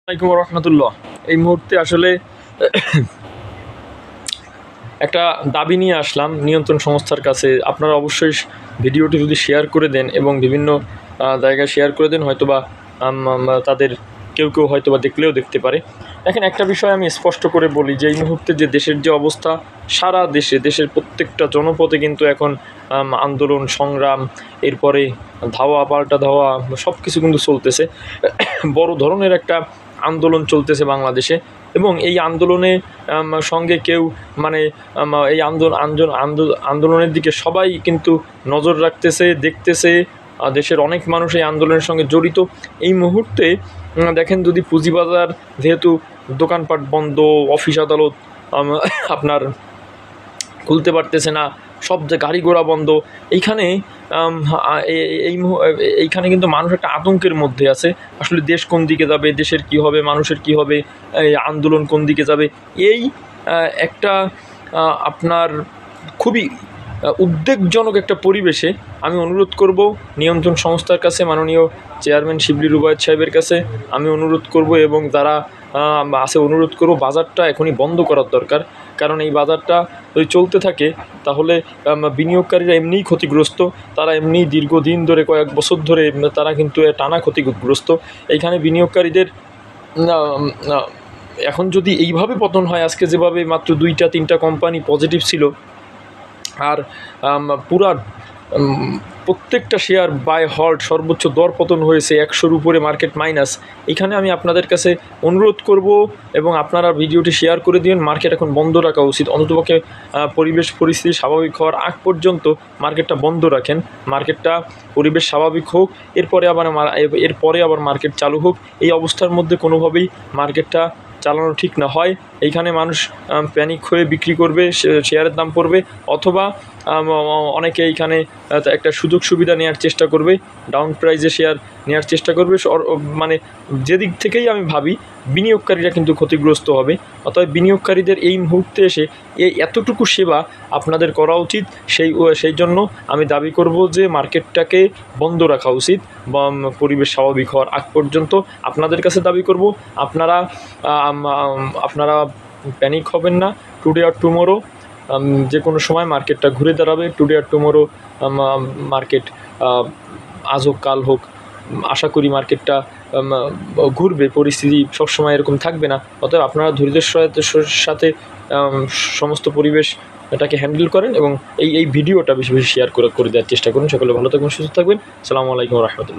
আসসালামু আলাইকুম রহমতুল্লাহ। এই মুহূর্তে আসলে একটা দাবি নিয়ে আসলাম নিয়ন্ত্রণ সংস্থার কাছে। আপনারা অবশ্যই ভিডিওটি যদি শেয়ার করে দেন এবং বিভিন্ন জায়গায় শেয়ার করে দেন, হয়তোবা তাদের কেউ কেউ হয়তোবা দেখলেও দেখতে পারে। দেখেন, একটা বিষয় আমি স্পষ্ট করে বলি যে এই মুহূর্তে যে দেশের যে অবস্থা, সারা দেশের প্রত্যেকটা জনপদে কিন্তু এখন আন্দোলন সংগ্রাম, এরপরে ধাওয়া পাল্টা ধাওয়া সব কিছু কিন্তু চলতেছে। বড় ধরনের একটা আন্দোলন চলতেছে বাংলাদেশে, এবং এই আন্দোলনে সঙ্গে কেউ এই আন্দোলনের দিকে সবাই কিন্তু নজর রাখতেছে, দেখতেছে। দেশের অনেক মানুষ এই আন্দোলনের সঙ্গে জড়িত। এই মুহূর্তে দেখেন, যদি পুঁজিবাজার যেহেতু দোকানপাট বন্ধ, অফিস আদালত আপনার খুলতে পারতেছে না, সব যে গাড়ি ঘোড়া বন্ধ, এইখানে এইখানে কিন্তু মানুষ একটা আতঙ্কের মধ্যে আছে। আসলে দেশ কোন দিকে যাবে, দেশের কি হবে, মানুষের কি হবে, এই আন্দোলন কোন দিকে যাবে, এই একটা আপনার খুবই উদ্বেগজনক একটা পরিবেশে আমি অনুরোধ করব নিয়ন্ত্রণ সংস্থার কাছে, মাননীয় চেয়ারম্যান শিবলি রুবায়েত সাহেবের কাছে আমি অনুরোধ করব, এবং যারা আছে অনুরোধ করব, বাজারটা এখনই বন্ধ করার দরকার। কারণ এই বাজারটা যদি চলতে থাকে তাহলে বিনিয়োগকারীরা এমনিই ক্ষতিগ্রস্ত, তারা এমনিই দীর্ঘদিন ধরে কয়েক বছর ধরে তারা কিন্তু টানা ক্ষতিগ্রস্ত। এইখানে বিনিয়োগকারীদের এখন যদি এইভাবে পতন হয়, আজকে যেভাবে মাত্র 2-3টা কোম্পানি পজিটিভ ছিল, আর পুরা প্রত্যেকটা শেয়ার বাই হল্ট সর্বোচ্চ দর পতন হয়েছে 100-র উপরে, মার্কেট মাইনাস। এখানে আমি আপনাদের কাছে অনুরোধ করব, এবং আপনারা ভিডিওটি শেয়ার করে দিন, মার্কেট এখন বন্ধ রাখা উচিত। অন্ততপক্ষে পরিবেশ পরিস্থিতি স্বাভাবিক হওয়ার আগ পর্যন্ত মার্কেটটা বন্ধ রাখেন। মার্কেটটা পরিবেশ স্বাভাবিক হোক, এরপরে আবার মার্কেট চালু হোক। এই অবস্থার মধ্যে কোনোভাবেই মার্কেটটা চালানো ঠিক না হয়। এইখানে মানুষ প্যানিক হয়ে বিক্রি করবে, শেয়ারের দাম পড়বে, অথবা অনেকে এইখানে একটা সুযোগ সুবিধা নেওয়ার চেষ্টা করবে, ডাউন প্রাইজে শেয়ার নেওয়ার চেষ্টা করবে। মানে যেদিক থেকেই আমি ভাবি, বিনিয়োগকারীরা কিন্তু ক্ষতিগ্রস্ত হবে। অতএব বিনিয়োগকারীদের এই মুহূর্তে এসে এতটুকু সেবা আপনাদের করা উচিত। সেই জন্য আমি দাবি করব যে মার্কেটটাকে বন্ধ রাখা উচিত বা পরিবেশ স্বাভাবিক হওয়ার আগ পর্যন্ত। আপনাদের কাছে দাবি করব, আপনারা প্যানিক হবেন না। টুডে আর টুমোরো যে কোনো সময় মার্কেটটা ঘুরে দাঁড়াবে। টুডে আর টুমোরো মার্কেট আজ হোক কাল হোক, আশা করি মার্কেটটা ঘুরবে। পরিস্থিতি সবসময় এরকম থাকবে না। অতএব আপনারা ধৈর্যের সাথে সমস্ত পরিবেশ এটাকে হ্যান্ডেল করেন, এবং এই ভিডিওটা বেশি বেশি শেয়ার করে দেওয়ার চেষ্টা করুন। সকলে ভালো থাকবেন, সুস্থ থাকবেন। আসসালামু আলাইকুম রহমতুল্লাহ।